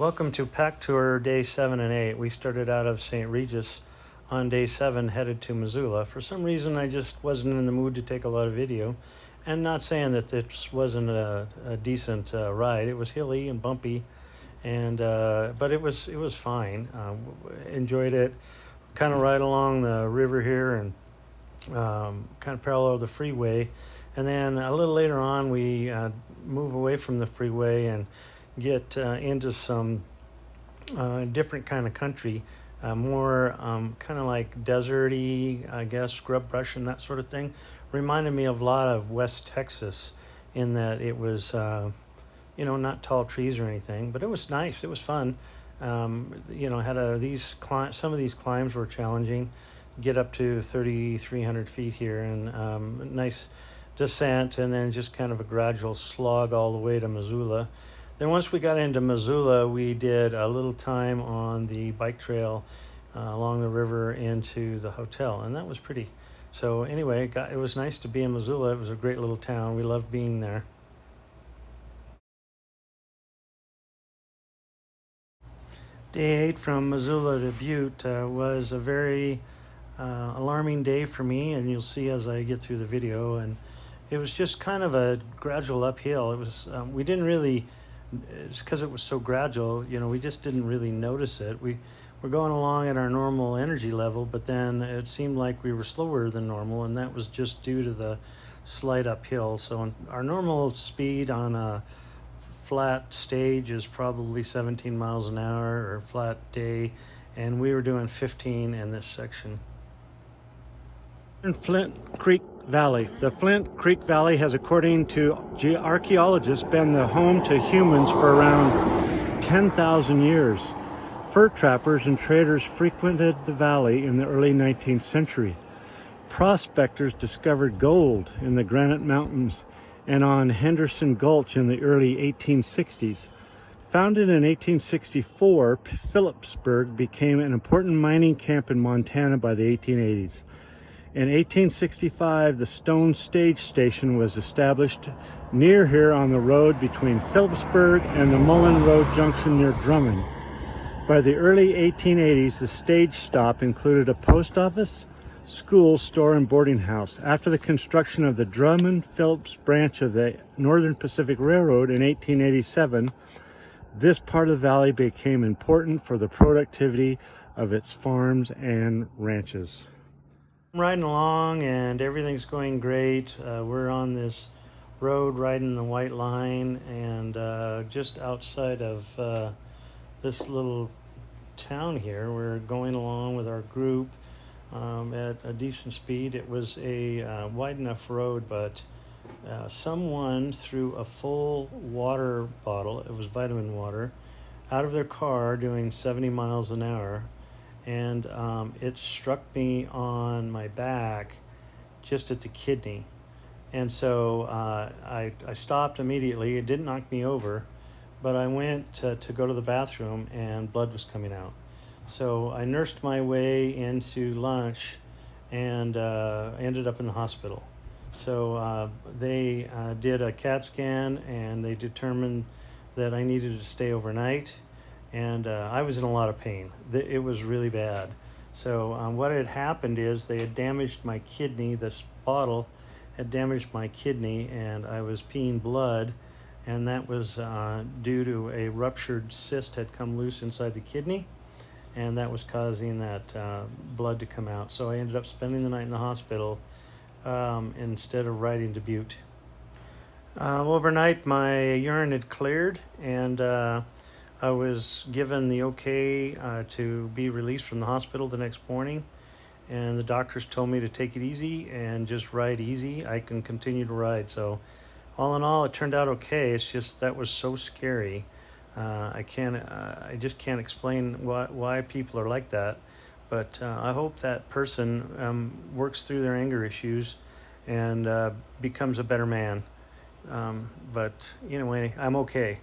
Welcome to Pack Tour Day 7 and 8. We started out of St. Regis on Day 7, headed to Missoula. For some reason, I just wasn't in the mood to take a lot of video. And not saying that this wasn't a decent ride. It was hilly and bumpy, and but it was fine. Enjoyed it. Kind of right along the river here and kind of parallel the freeway. And then a little later on, we move away from the freeway and get into some different kind of country, more kind of like deserty, I guess, scrub brush and that sort of thing. Reminded me of a lot of West Texas in that it was, not tall trees or anything, but it was nice. It was fun. Had some of these climbs were challenging. Get up to 3,300 feet here, and nice descent, and then just kind of a gradual slog all the way to Missoula. Then once we got into Missoula, we did a little time on the bike trail along the river into the hotel, and that was pretty. So anyway, it was nice to be in Missoula. It was a great little town. We loved being there. Day 8 from Missoula to Butte was a very alarming day for me, and you'll see as I get through the video. And it was just kind of a gradual uphill. It was we didn't really. It's because it was so gradual, we just didn't really notice it. We were going along at our normal energy level, but then it seemed like we were slower than normal, and that was just due to the slight uphill. So our normal speed on a flat stage is probably 17 miles an hour, or flat day, and we were doing 15 in this section. In Flint Creek Valley. The Flint Creek Valley has, according to archaeologists, been the home to humans for around 10,000 years. Fur trappers and traders frequented the valley in the early 19th century. Prospectors discovered gold in the Granite Mountains and on Henderson Gulch in the early 1860s. Founded in 1864, Phillipsburg became an important mining camp in Montana by the 1880s. In 1865, the Stone Stage Station was established near here on the road between Phillipsburg and the Mullen Road Junction near Drummond. By the early 1880s, the stage stop included a post office, school, store, and boarding house. After the construction of the Drummond-Phillips branch of the Northern Pacific Railroad in 1887, this part of the valley became important for the productivity of its farms and ranches. I'm riding along and everything's going great. We're on this road riding the white line, and just outside of this little town here, we're going along with our group at a decent speed. It was a wide enough road, but someone threw a full water bottle, it was vitamin water, out of their car doing 70 miles an hour. And it struck me on my back just at the kidney. And so I stopped immediately. It didn't knock me over, but I went to go to the bathroom, and blood was coming out. So I nursed my way into lunch and ended up in the hospital. So they did a CAT scan, and they determined that I needed to stay overnight. And I was in a lot of pain. It was really bad. So what had happened is they had damaged my kidney. This bottle had damaged my kidney, and I was peeing blood, and that was due to a ruptured cyst had come loose inside the kidney, and that was causing that blood to come out. So I ended up spending the night in the hospital instead of riding to Butte. Overnight, my urine had cleared, and I was given the okay to be released from the hospital the next morning, and the doctors told me to take it easy and just ride easy. I can continue to ride. So all in all, it turned out okay. It's just that was so scary. I just can't explain why people are like that. But I hope that person works through their anger issues and becomes a better man. But anyway, I'm okay.